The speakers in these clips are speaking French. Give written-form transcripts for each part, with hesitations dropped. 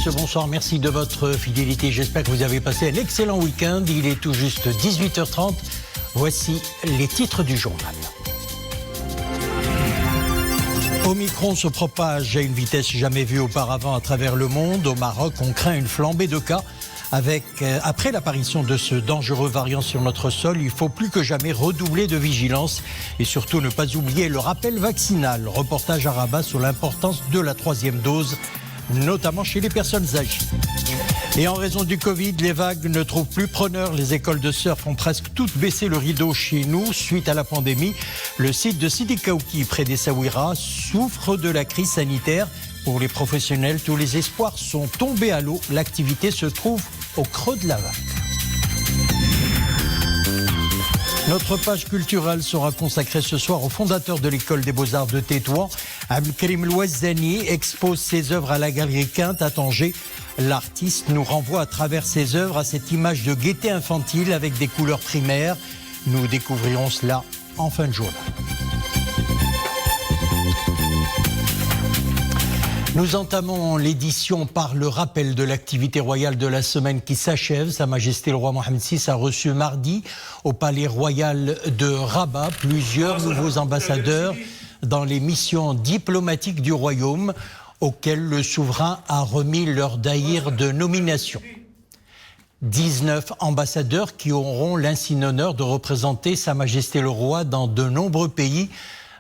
tous, bonsoir, merci de votre fidélité. J'espère que vous avez passé un excellent week-end. Il est tout juste 18h30. Voici les titres du journal. Omicron se propage à une vitesse jamais vue auparavant à travers le monde. Au Maroc, on craint une flambée de cas. Après l'apparition de ce dangereux variant sur notre sol, il faut plus que jamais redoubler de vigilance et surtout ne pas oublier le rappel vaccinal. Reportage à Rabat sur l'importance de la 3e dose, notamment chez les personnes âgées. Et en raison du Covid, les vagues ne trouvent plus preneur. Les écoles de surf ont presque toutes baissé le rideau chez nous suite à la pandémie. Le site de Sidi Kaouki, près d'Essaouira, souffre de la crise sanitaire. Pour les professionnels, tous les espoirs sont tombés à l'eau. L'activité se trouve au creux de la vague. Notre page culturelle sera consacrée ce soir au fondateur de l'école des beaux-arts de Tétouan. Abdelkarim Louazani expose ses œuvres à la galerie Quinte à Tanger. L'artiste nous renvoie à travers ses œuvres à cette image de gaieté infantile avec des couleurs primaires. Nous découvrirons cela en fin de journée. Nous entamons l'édition par le rappel de l'activité royale de la semaine qui s'achève. Sa Majesté le roi Mohamed VI a reçu mardi au Palais Royal de Rabat plusieurs nouveaux ambassadeurs dans les missions diplomatiques du royaume auxquelles le souverain a remis leur daïr de nomination. 19 ambassadeurs qui auront l'insigne honneur de représenter Sa Majesté le roi dans de nombreux pays,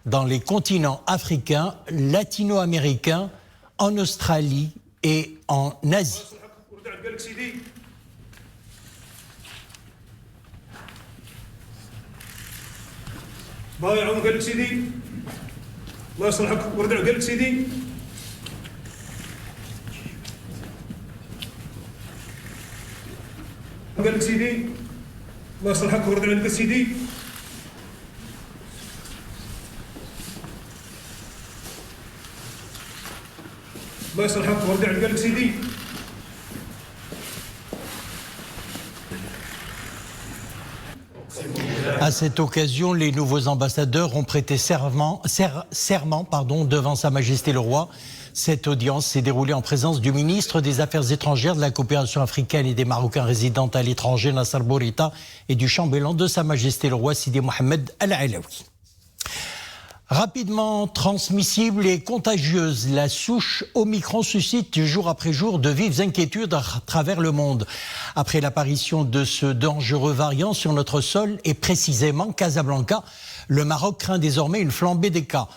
dans les continents africains, latino-américains, en Australie et en Asie. À cette occasion, les nouveaux ambassadeurs ont prêté serment devant Sa Majesté le Roi. Cette audience s'est déroulée en présence du ministre des Affaires étrangères, de la coopération africaine et des Marocains résidant à l'étranger, Nasser Bourita, et du chambellan de Sa Majesté le Roi, Sidi Mohamed Al-Alaoui. Rapidement transmissible et contagieuse, la souche Omicron suscite jour après jour de vives inquiétudes à travers le monde. Après l'apparition de ce dangereux variant sur notre sol et précisément Casablanca, le Maroc craint désormais une flambée des cas.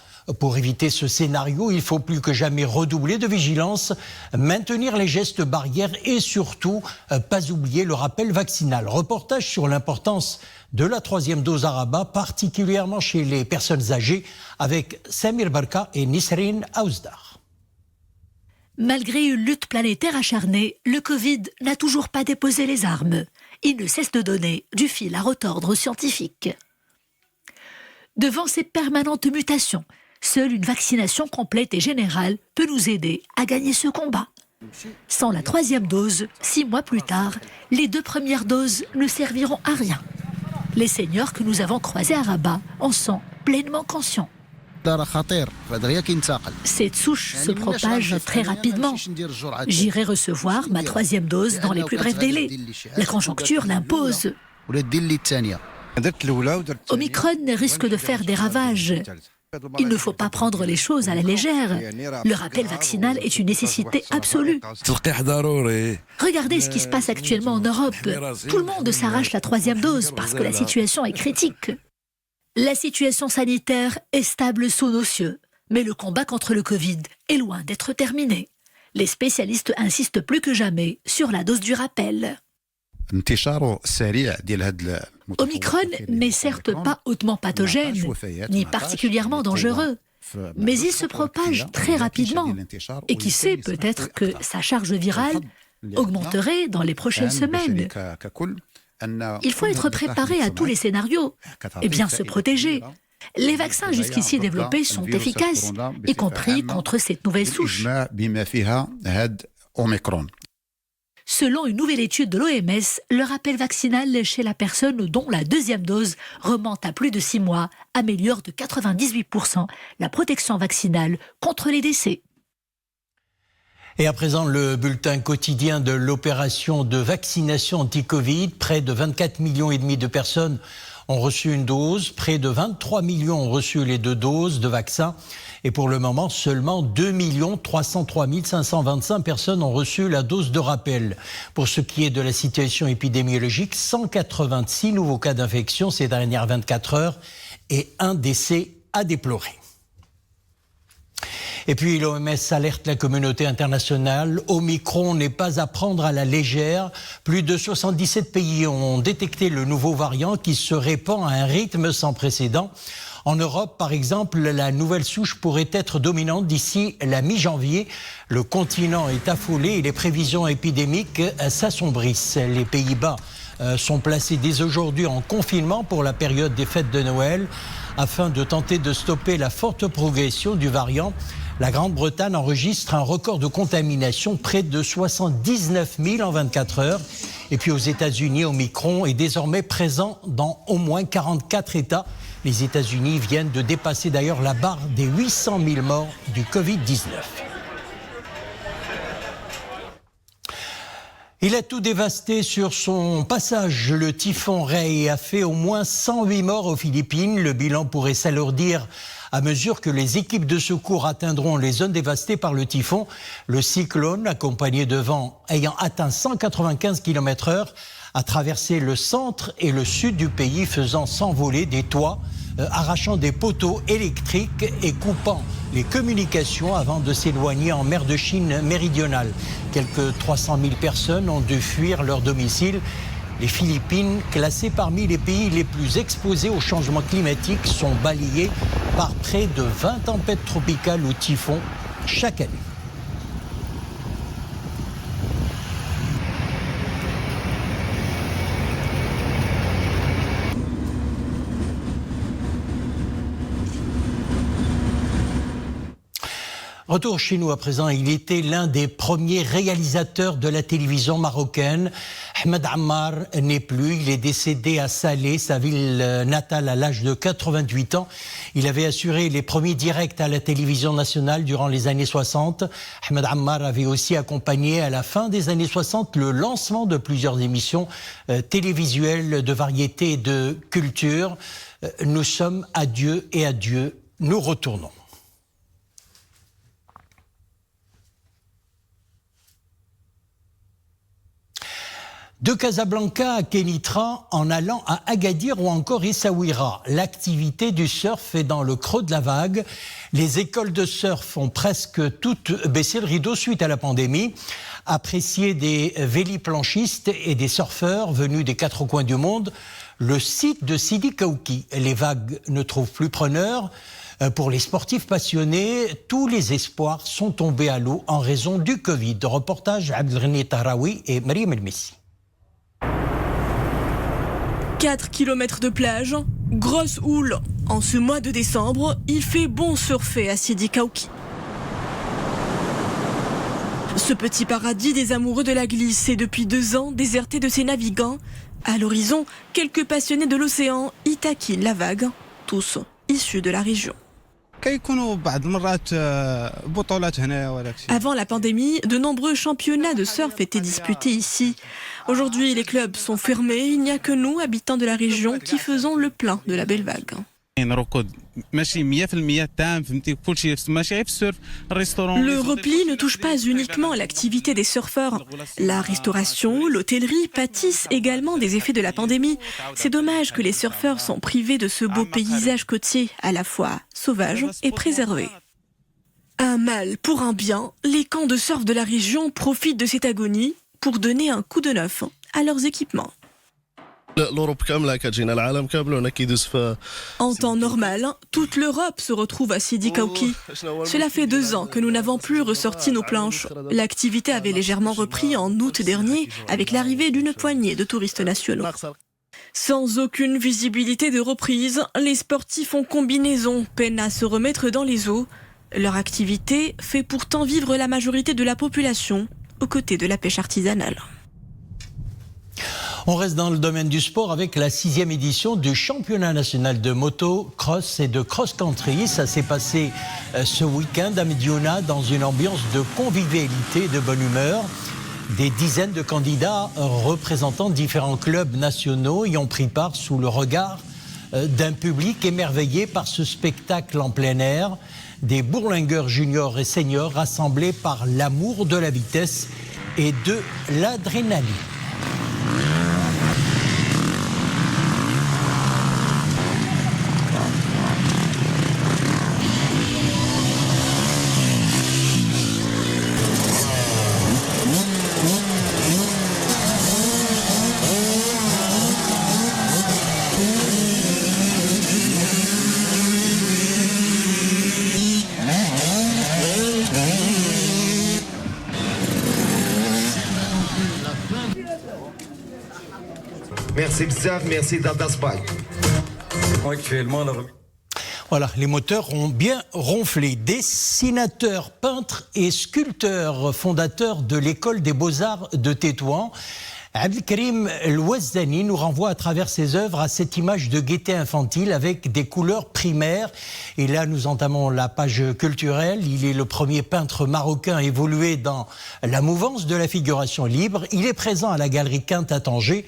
Pour éviter ce scénario, il faut plus que jamais redoubler de vigilance, maintenir les gestes barrières et surtout pas oublier le rappel vaccinal. Reportage sur l'importance de la 3e dose à Rabat, particulièrement chez les personnes âgées, avec Samir Barka et Nisrine Aouzdar. Malgré une lutte planétaire acharnée, le Covid n'a toujours pas déposé les armes. Il ne cesse de donner du fil à retordre aux scientifiques. Devant ces permanentes mutations, seule une vaccination complète et générale peut nous aider à gagner ce combat. Sans la 3e dose, 6 mois plus tard, les 2 premières doses ne serviront à rien. Les seniors que nous avons croisés à Rabat en sont pleinement conscients. Cette souche se propage très rapidement. J'irai recevoir ma 3e dose dans les plus brefs délais. La conjoncture l'impose. Omicron risque de faire des ravages. Il ne faut pas prendre les choses à la légère. Le rappel vaccinal est une nécessité absolue. Regardez ce qui se passe actuellement en Europe. Tout le monde s'arrache la 3e dose parce que la situation est critique. La situation sanitaire est stable sous nos cieux, mais le combat contre le Covid est loin d'être terminé. Les spécialistes insistent plus que jamais sur la dose du rappel. Omicron n'est certes pas hautement pathogène, ni particulièrement dangereux, mais il se propage très rapidement. Et qui sait, peut-être que sa charge virale augmenterait dans les prochaines semaines. Il faut être préparé à tous les scénarios et bien se protéger. Les vaccins jusqu'ici développés sont efficaces, y compris contre cette nouvelle souche. Selon une nouvelle étude de l'OMS, le rappel vaccinal chez la personne dont la 2e dose remonte à plus de 6 mois améliore de 98% la protection vaccinale contre les décès. Et à présent, le bulletin quotidien de l'opération de vaccination anti-Covid. Près de 24,5 millions de personnes ont reçu une dose. Près de 23 millions ont reçu les 2 doses de vaccin. Et pour le moment, seulement 2 303 525 personnes ont reçu la dose de rappel. Pour ce qui est de la situation épidémiologique, 186 nouveaux cas d'infection ces dernières 24 heures et un décès à déplorer. Et puis l'OMS alerte la communauté internationale. Omicron n'est pas à prendre à la légère. Plus de 77 pays ont détecté le nouveau variant qui se répand à un rythme sans précédent. En Europe, par exemple, la nouvelle souche pourrait être dominante d'ici la mi-janvier. Le continent est affolé et les prévisions épidémiques s'assombrissent. Les Pays-Bas sont placés dès aujourd'hui en confinement pour la période des fêtes de Noël afin de tenter de stopper la forte progression du variant. La Grande-Bretagne enregistre un record de contamination, près de 79 000 en 24 heures. Et puis aux États-Unis, Omicron est désormais présent dans au moins 44 États. Les États-Unis viennent de dépasser d'ailleurs la barre des 800 000 morts du Covid-19. Il a tout dévasté sur son passage. Le typhon Ray a fait au moins 108 morts aux Philippines. Le bilan pourrait s'alourdir à mesure que les équipes de secours atteindront les zones dévastées par le typhon. Le cyclone, accompagné de vents ayant atteint 195 km/h, a traversé le centre et le sud du pays, faisant s'envoler des toits, arrachant des poteaux électriques et coupant les communications avant de s'éloigner en mer de Chine méridionale. Quelques 300 000 personnes ont dû fuir leur domicile. Les Philippines, classées parmi les pays les plus exposés au changement climatique, sont balayées par près de 20 tempêtes tropicales ou typhons chaque année. Retour chez nous à présent. Il était l'un des premiers réalisateurs de la télévision marocaine. Ahmed Ammar n'est plus. Il est décédé à Salé, sa ville natale, à l'âge de 88 ans. Il avait assuré les premiers directs à la télévision nationale durant les années 60. Ahmed Ammar avait aussi accompagné à la fin des années 60 le lancement de plusieurs émissions télévisuelles de variété et de culture. Nous sommes à Dieu et à Dieu nous retournons. De Casablanca à Kénitra, en allant à Agadir ou encore Essaouira, l'activité du surf est dans le creux de la vague. Les écoles de surf ont presque toutes baissé le rideau suite à la pandémie. Appréciés des véliplanchistes et des surfeurs venus des 4 coins du monde, le site de Sidi Kaouki, les vagues ne trouvent plus preneur. Pour les sportifs passionnés, tous les espoirs sont tombés à l'eau en raison du Covid. Reportage Abdelghani Tahraoui et Mariam El-Messi. 4 km de plage, grosse houle. En ce mois de décembre, il fait bon surfer à Sidi Kaouki. Ce petit paradis des amoureux de la glisse est depuis 2 ans déserté de ses navigants. À l'horizon, quelques passionnés de l'océan y taquinent la vague, tous issus de la région. Avant la pandémie, de nombreux championnats de surf étaient disputés ici. Aujourd'hui, les clubs sont fermés. Il n'y a que nous, habitants de la région, qui faisons le plein de la belle vague. Le repli ne touche pas uniquement l'activité des surfeurs. La restauration, l'hôtellerie pâtissent également des effets de la pandémie. C'est dommage que les surfeurs sont privés de ce beau paysage côtier, à la fois sauvage et préservé. Un mal pour un bien, les camps de surf de la région profitent de cette agonie pour donner un coup de neuf à leurs équipements. En temps normal, toute l'Europe se retrouve à Sidi Kaouki. Cela fait 2 ans que nous n'avons plus ressorti nos planches. L'activité avait légèrement repris en août dernier avec l'arrivée d'une poignée de touristes nationaux. Sans aucune visibilité de reprise, les sportifs en combinaison peinent à se remettre dans les eaux. Leur activité fait pourtant vivre la majorité de la population aux côtés de la pêche artisanale. On reste dans le domaine du sport avec la 6e édition du championnat national de moto, cross et de cross-country. Ça s'est passé ce week-end à Médiouna dans une ambiance de convivialité et de bonne humeur. Des dizaines de candidats représentant différents clubs nationaux y ont pris part sous le regard d'un public émerveillé par ce spectacle en plein air. Des bourlingueurs juniors et seniors rassemblés par l'amour de la vitesse et de l'adrénaline. Merci Tata Spike. Voilà, les moteurs ont bien ronflé. Dessinateur, peintre et sculpteur, fondateur de l'école des beaux-arts de Tétouan, Abdelkarim El-Ouazzani nous renvoie à travers ses œuvres à cette image de gaieté infantile avec des couleurs primaires. Et là, nous entamons la page culturelle. Il est le premier peintre marocain à évoluer dans la mouvance de la figuration libre. Il est présent à la Galerie Quinte à Tanger.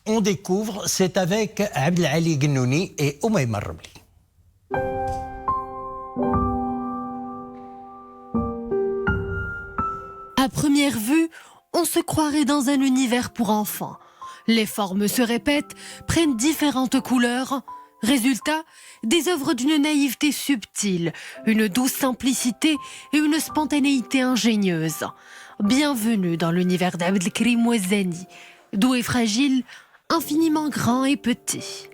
On découvre, c'est avec Abdelali Ghnouni et Oumaima Rabli. À première vue, on se croirait dans un univers pour enfants. Les formes se répètent, prennent différentes couleurs. Résultat, des œuvres d'une naïveté subtile, une douce simplicité et une spontanéité ingénieuse. Bienvenue dans l'univers d'Abdelkarim El-Ouazzani, doux et fragile, infiniment grand et petit.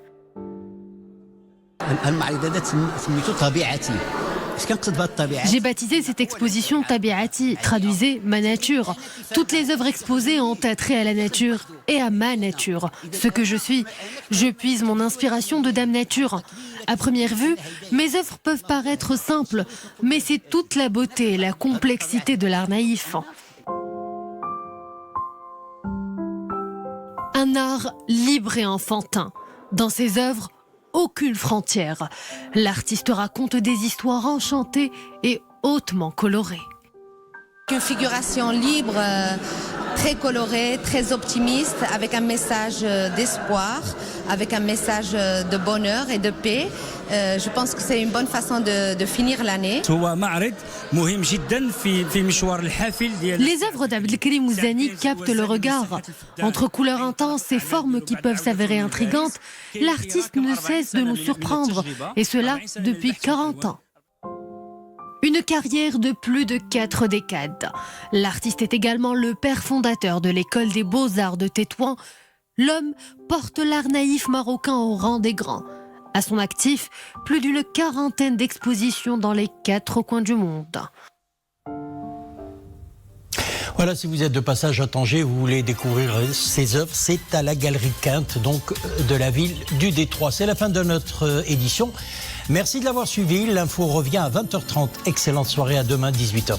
J'ai baptisé cette exposition Tabiati, traduisez ma nature. Toutes les œuvres exposées ont attrait à la nature et à ma nature, ce que je suis. Je puise mon inspiration de Dame Nature. À première vue, mes œuvres peuvent paraître simples, mais c'est toute la beauté et la complexité de l'art naïf. Un art libre et enfantin. Dans ses œuvres, aucune frontière. L'artiste raconte des histoires enchantées et hautement colorées. Une figuration libre, très colorée, très optimiste, avec un message d'espoir, avec un message de bonheur et de paix. Je pense que c'est une bonne façon de finir l'année. Les œuvres d'Abdelkarim El-Ouazzani captent le regard. Entre couleurs intenses et formes qui peuvent s'avérer intrigantes, l'artiste ne cesse de nous surprendre, et cela depuis 40 ans. Une carrière de plus de 4 décades. L'artiste est également le père fondateur de l'école des beaux-arts de Tétouan. L'homme porte l'art naïf marocain au rang des grands. À son actif, plus d'une 40aine d'expositions dans les 4 coins du monde. Voilà, si vous êtes de passage à Tanger, vous voulez découvrir ces œuvres, c'est à la Galerie Quinte, donc de la ville du Détroit. C'est la fin de notre édition. Merci de l'avoir suivi. L'info revient à 20h30. Excellente soirée, à demain, 18h30.